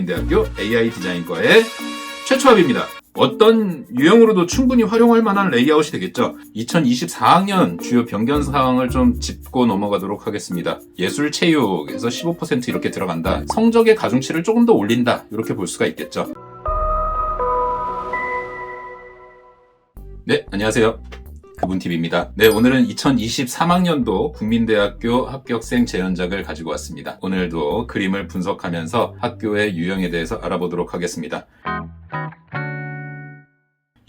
국민대학교 AI 디자인과의 최초합입니다. 어떤 유형으로도 충분히 활용할 만한 레이아웃이 되겠죠. 2024학년 주요 변경 사항을 좀 짚고 넘어가도록 하겠습니다. 예술 체육에서 15% 이렇게 들어간다. 성적의 가중치를 조금 더 올린다. 이렇게 볼 수가 있겠죠. 네, 안녕하세요. 그분TV입니다. 네, 오늘은 2023학년도 국민대학교 합격생 재현작을 가지고 왔습니다. 오늘도 그림을 분석하면서 학교의 유형에 대해서 알아보도록 하겠습니다.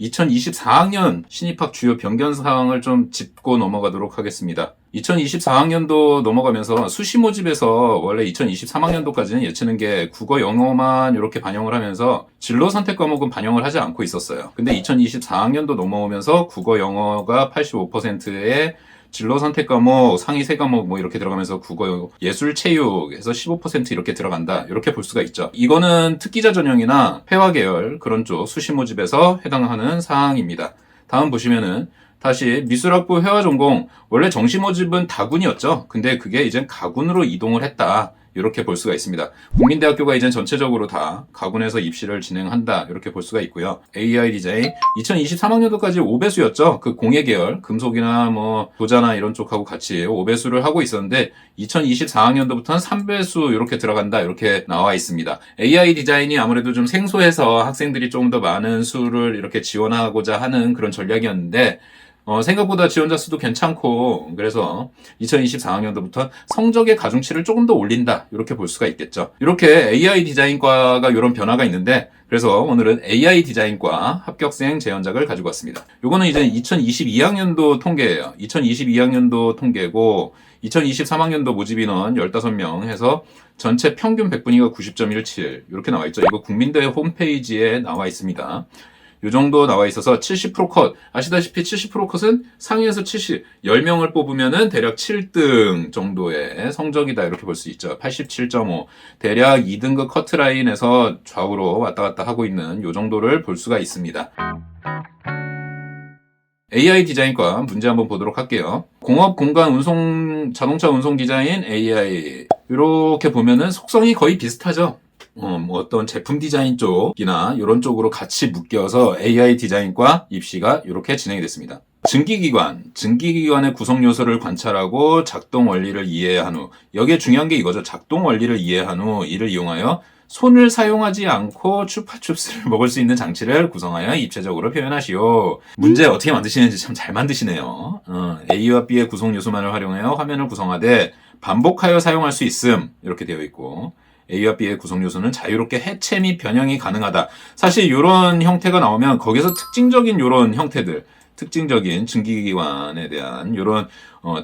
2024학년 신입학 주요 변경 사항을 좀 짚고 넘어가도록 하겠습니다. 2024학년도 넘어가면서 수시 모집에서 원래 2023학년도까지는 예체능 게 국어, 영어만 이렇게 반영을 하면서 진로 선택 과목은 반영을 하지 않고 있었어요. 근데 2024학년도 넘어오면서 국어, 영어가 85%의 진로 선택 과목, 상위 3과목 뭐 이렇게 들어가면서 국어, 예술, 체육에서 15% 이렇게 들어간다. 이렇게 볼 수가 있죠. 이거는 특기자 전형이나 회화 계열 그런 쪽 수시 모집에서 해당하는 사항입니다. 다음 보시면은 다시 미술학부 회화 전공 원래 정시 모집은 다군이었죠. 근데 그게 이젠 가군으로 이동을 했다. 이렇게 볼 수가 있습니다. 국민대학교가 이젠 전체적으로 다 가군에서 입시를 진행한다. 이렇게 볼 수가 있고요. AI 디자인 2023학년도까지 5배수였죠. 그 공예 계열, 금속이나 뭐 도자나 이런 쪽하고 같이 5배수를 하고 있었는데 2024학년도부터는 3배수 이렇게 들어간다. 이렇게 나와 있습니다. AI 디자인이 아무래도 좀 생소해서 학생들이 조금 더 많은 수를 이렇게 지원하고자 하는 그런 전략이었는데 생각보다 지원자 수도 괜찮고 그래서 2024학년도부터 성적의 가중치를 조금 더 올린다 이렇게 볼 수가 있겠죠. 이렇게 AI 디자인과가 이런 변화가 있는데 그래서 오늘은 AI 디자인과 합격생 재현작을 가지고 왔습니다. 요거는 이제 2022학년도 통계예요. 2022학년도 통계고 2023학년도 모집 인원 15명 해서 전체 평균 100분위가 90.17 이렇게 나와 있죠. 이거 국민대 홈페이지에 나와 있습니다. 요 정도 나와 있어서 70% 컷. 아시다시피 70% 컷은 상위에서 70, 10명을 뽑으면은 대략 7등 정도의 성적이다. 이렇게 볼 수 있죠. 87.5. 대략 2등급 커트라인에서 좌우로 왔다 갔다 하고 있는 요 정도를 볼 수가 있습니다. AI 디자인과 문제 한번 보도록 할게요. 공업, 공간, 운송, 자동차 운송 디자인, AI. 이렇게 보면은 속성이 거의 비슷하죠. 뭐 어떤 제품 디자인 쪽이나 이런 쪽으로 같이 묶여서 AI 디자인과 입시가 이렇게 진행이 됐습니다. 증기기관의 구성 요소를 관찰하고 작동 원리를 이해한 후, 여기에 중요한 게 이거죠. 작동 원리를 이해한 후 이를 이용하여 손을 사용하지 않고 추파춥스를 먹을 수 있는 장치를 구성하여 입체적으로 표현하시오. 문제 어떻게 만드시는지 참 잘 만드시네요. A와 B의 구성 요소만을 활용하여 화면을 구성하되 반복하여 사용할 수 있음 이렇게 되어 있고 A와 B의 구성 요소는 자유롭게 해체 및 변형이 가능하다. 사실 이런 형태가 나오면 거기서 특징적인 이런 형태들, 특징적인 증기기관에 대한 이런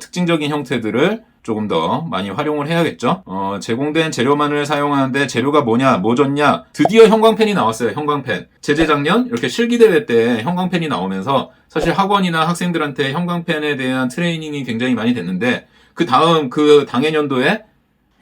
특징적인 형태들을 조금 더 많이 활용을 해야겠죠. 제공된 재료만을 사용하는데 재료가 뭐냐, 뭐 줬냐. 드디어 형광펜이 나왔어요. 형광펜. 재작년 이렇게 실기대회 때 형광펜이 나오면서 사실 학원이나 학생들한테 형광펜에 대한 트레이닝이 굉장히 많이 됐는데 그 다음 그 당해년도에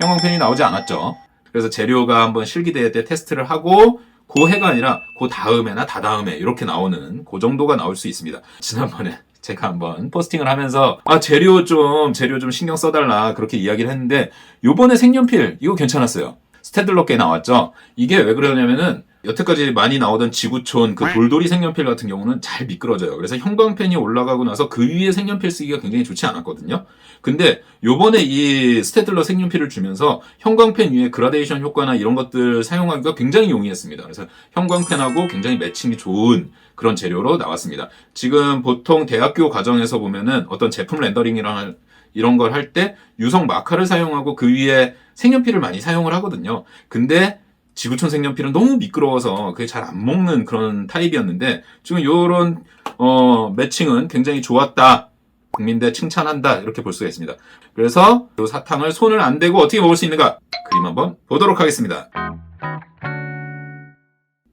형광펜이 나오지 않았죠. 그래서 재료가 한번 실기대회 때 테스트를 하고 그 해가 아니라 그 다음해나 다다음해 이렇게 나오는 그 정도가 나올 수 있습니다. 지난번에 제가 한번 포스팅을 하면서 재료 좀 신경 써달라 그렇게 이야기를 했는데 요번에 색연필 이거 괜찮았어요. 스테들러 게 나왔죠. 이게 왜 그러냐면은 여태까지 많이 나오던 지구촌 그 돌돌이 색연필 같은 경우는 잘 미끄러져요. 그래서 형광펜이 올라가고 나서 그 위에 색연필 쓰기가 굉장히 좋지 않았거든요. 근데 요번에 이 스테들러 색연필을 주면서 형광펜 위에 그라데이션 효과나 이런 것들 사용하기가 굉장히 용이했습니다. 그래서 형광펜하고 굉장히 매칭이 좋은 그런 재료로 나왔습니다. 지금 보통 대학교 과정에서 보면은 어떤 제품 렌더링이랑 이런 걸 할 때 유성 마카를 사용하고 그 위에 색연필을 많이 사용을 하거든요. 근데 지구촌 색연필은 너무 미끄러워서 그게 잘 안 먹는 그런 타입이었는데 지금 요런 매칭은 굉장히 좋았다. 국민대 칭찬한다. 이렇게 볼 수가 있습니다. 그래서 이 사탕을 손을 안 대고 어떻게 먹을 수 있는가? 그림 한번 보도록 하겠습니다.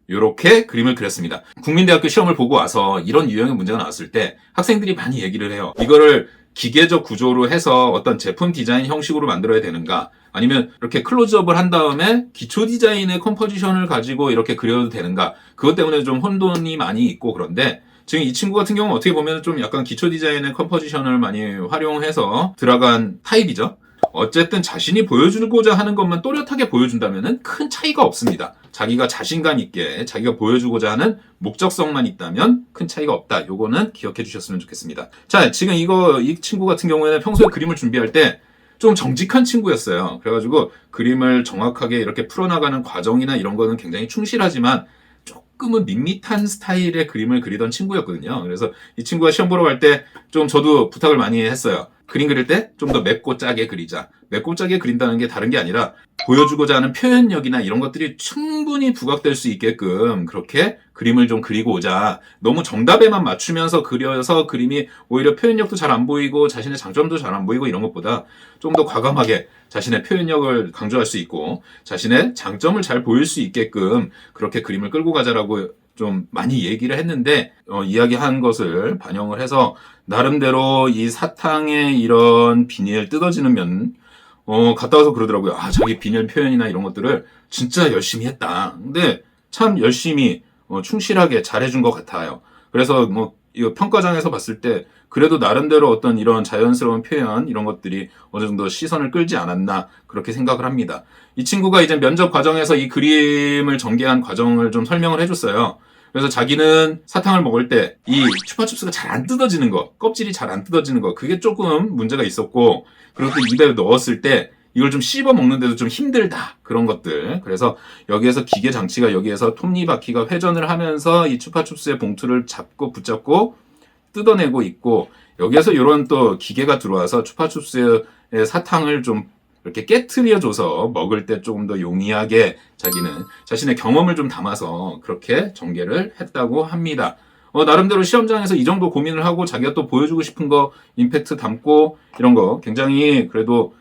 이렇게 그림을 그렸습니다. 국민대학교 시험을 보고 와서 이런 유형의 문제가 나왔을 때 학생들이 많이 얘기를 해요. 이거를 기계적 구조로 해서 어떤 제품 디자인 형식으로 만들어야 되는가? 아니면 이렇게 클로즈업을 한 다음에 기초 디자인의 컴포지션을 가지고 이렇게 그려도 되는가? 그것 때문에 좀 혼돈이 많이 있고 그런데 지금 이 친구 같은 경우는 어떻게 보면 좀 약간 기초 디자인의 컴포지션을 많이 활용해서 들어간 타입이죠. 어쨌든 자신이 보여주고자 하는 것만 또렷하게 보여준다면 큰 차이가 없습니다. 자기가 자신감 있게 자기가 보여주고자 하는 목적성만 있다면 큰 차이가 없다. 요거는 기억해 주셨으면 좋겠습니다. 자, 지금 이 친구 같은 경우에는 평소에 그림을 준비할 때 좀 정직한 친구였어요. 그래가지고 그림을 정확하게 이렇게 풀어나가는 과정이나 이런 거는 굉장히 충실하지만 조금은 밋밋한 스타일의 그림을 그리던 친구였거든요. 그래서 이 친구가 시험 보러 갈 때 좀 저도 부탁을 많이 했어요. 그림 그릴 때 좀 더 맵고 짜게 그리자. 맵고 짜게 그린다는 게 다른 게 아니라 보여주고자 하는 표현력이나 이런 것들이 충분히 부각될 수 있게끔 그렇게 그림을 좀 그리고 오자. 너무 정답에만 맞추면서 그려서 그림이 오히려 표현력도 잘 안 보이고 자신의 장점도 잘 안 보이고 이런 것보다 좀 더 과감하게 자신의 표현력을 강조할 수 있고 자신의 장점을 잘 보일 수 있게끔 그렇게 그림을 끌고 가자라고 좀 많이 얘기를 했는데 이야기한 것을 반영을 해서 나름대로 이 사탕의 이런 비닐 뜯어지는 면 갔다 와서 그러더라고요. 아, 자기 비닐 표현이나 이런 것들을 진짜 열심히 했다. 근데 참 열심히 충실하게 잘해준 것 같아요. 그래서 뭐 이거 평가장에서 봤을 때 그래도 나름대로 어떤 이런 자연스러운 표현 이런 것들이 어느 정도 시선을 끌지 않았나 그렇게 생각을 합니다. 이 친구가 이제 면접 과정에서 이 그림을 전개한 과정을 좀 설명을 해줬어요. 그래서 자기는 사탕을 먹을 때 이 추파춥스가 잘 안 뜯어지는 거, 껍질이 잘 안 뜯어지는 거, 그게 조금 문제가 있었고, 그리고 또 입에 넣었을 때 이걸 좀 씹어 먹는데도 좀 힘들다. 그런 것들. 그래서 여기에서 기계 장치가 여기에서 톱니바퀴가 회전을 하면서 이 추파춥스의 봉투를 잡고 붙잡고 뜯어내고 있고, 여기에서 이런 또 기계가 들어와서 추파춥스의 사탕을 좀 이렇게 깨트려줘서 먹을 때 조금 더 용이하게 자기는 자신의 경험을 좀 담아서 그렇게 전개를 했다고 합니다. 나름대로 시험장에서 이 정도 고민을 하고 자기가 또 보여주고 싶은 거 임팩트 담고 이런 거 굉장히 그래도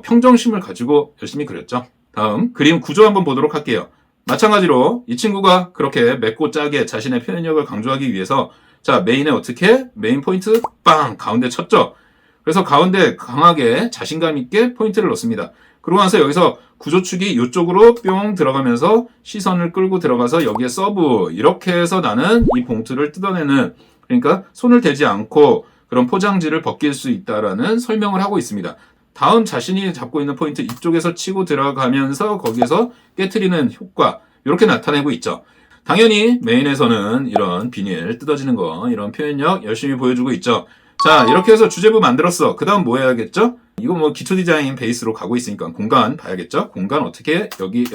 평정심을 가지고 열심히 그렸죠. 다음 그림 구조 한번 보도록 할게요. 마찬가지로 이 친구가 그렇게 맵고 짜게 자신의 표현력을 강조하기 위해서 자 메인에 어떻게 메인 포인트 빵 가운데 쳤죠. 그래서 가운데 강하게 자신감 있게 포인트를 넣습니다. 그러고 나서 여기서 구조축이 이쪽으로 뿅 들어가면서 시선을 끌고 들어가서 여기에 서브 이렇게 해서 나는 이 봉투를 뜯어내는 그러니까 손을 대지 않고 그런 포장지를 벗길 수 있다라는 설명을 하고 있습니다. 다음 자신이 잡고 있는 포인트 이쪽에서 치고 들어가면서 거기에서 깨트리는 효과 이렇게 나타내고 있죠. 당연히 메인에서는 이런 비닐 뜯어지는 거 이런 표현력 열심히 보여주고 있죠. 자 이렇게 해서 주제부 만들었어. 그 다음 뭐 해야겠죠? 이거 뭐 기초 디자인 베이스로 가고 있으니까 공간 봐야겠죠? 공간 어떻게 여기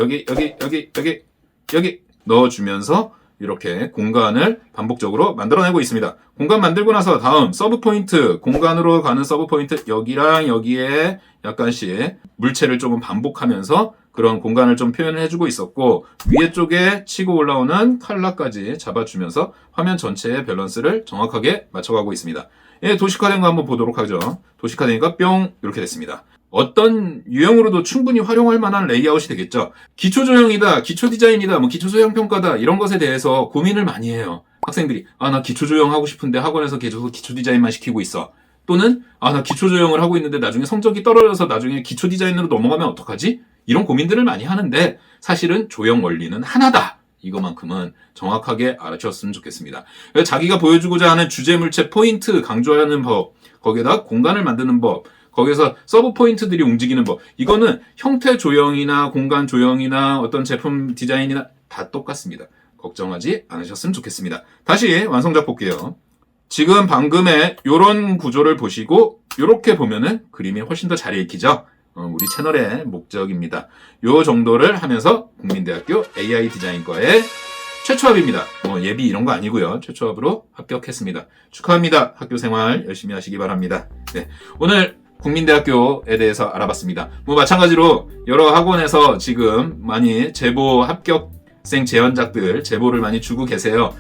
넣어주면서 이렇게 공간을 반복적으로 만들어내고 있습니다. 공간 만들고 나서 다음 서브 포인트 공간으로 가는 서브 포인트 여기랑 여기에 약간씩 물체를 조금 반복하면서 그런 공간을 좀 표현을 해주고 있었고 위에 쪽에 치고 올라오는 칼라까지 잡아주면서 화면 전체의 밸런스를 정확하게 맞춰가고 있습니다. 예, 도식화된 거 한번 보도록 하죠. 도식화되니까 뿅 이렇게 됐습니다. 어떤 유형으로도 충분히 활용할 만한 레이아웃이 되겠죠. 기초 조형이다, 기초 디자인이다, 뭐 기초 소형 평가다 이런 것에 대해서 고민을 많이 해요. 학생들이 나 기초 조형 하고 싶은데 학원에서 계속 기초 디자인만 시키고 있어. 또는 나 기초 조형을 하고 있는데 나중에 성적이 떨어져서 나중에 기초 디자인으로 넘어가면 어떡하지? 이런 고민들을 많이 하는데 사실은 조형 원리는 하나다. 이것만큼은 정확하게 알아주셨으면 좋겠습니다. 자기가 보여주고자 하는 주제 물체 포인트 강조하는 법, 거기에다 공간을 만드는 법, 거기에서 서브 포인트들이 움직이는 법, 이거는 형태 조형이나 공간 조형이나 어떤 제품 디자인이나 다 똑같습니다. 걱정하지 않으셨으면 좋겠습니다. 다시 완성작 볼게요. 지금 방금의 이런 구조를 보시고 이렇게 보면은 그림이 훨씬 더 잘 읽히죠? 우리 채널의 목적입니다. 요 정도를 하면서 국민대학교 AI 디자인과의 최초합입니다. 예비 이런 거 아니고요. 최초합으로 합격했습니다. 축하합니다. 학교 생활 열심히 하시기 바랍니다. 네, 오늘 국민대학교에 대해서 알아봤습니다. 마찬가지로 여러 학원에서 지금 많이 제보 합격생 재현작들 제보를 많이 주고 계세요.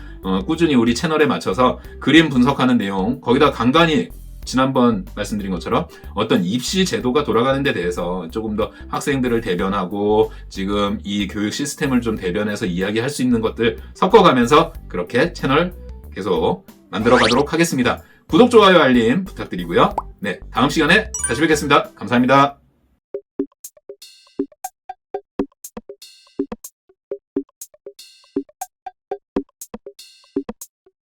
꾸준히 우리 채널에 맞춰서 그림 분석하는 내용 거기다 간간히 지난번 말씀드린 것처럼 어떤 입시 제도가 돌아가는 데 대해서 조금 더 학생들을 대변하고 지금 이 교육 시스템을 좀 대변해서 이야기할 수 있는 것들 섞어가면서 그렇게 채널 계속 만들어 가도록 하겠습니다. 구독, 좋아요, 알림 부탁드리고요. 네, 다음 시간에 다시 뵙겠습니다. 감사합니다.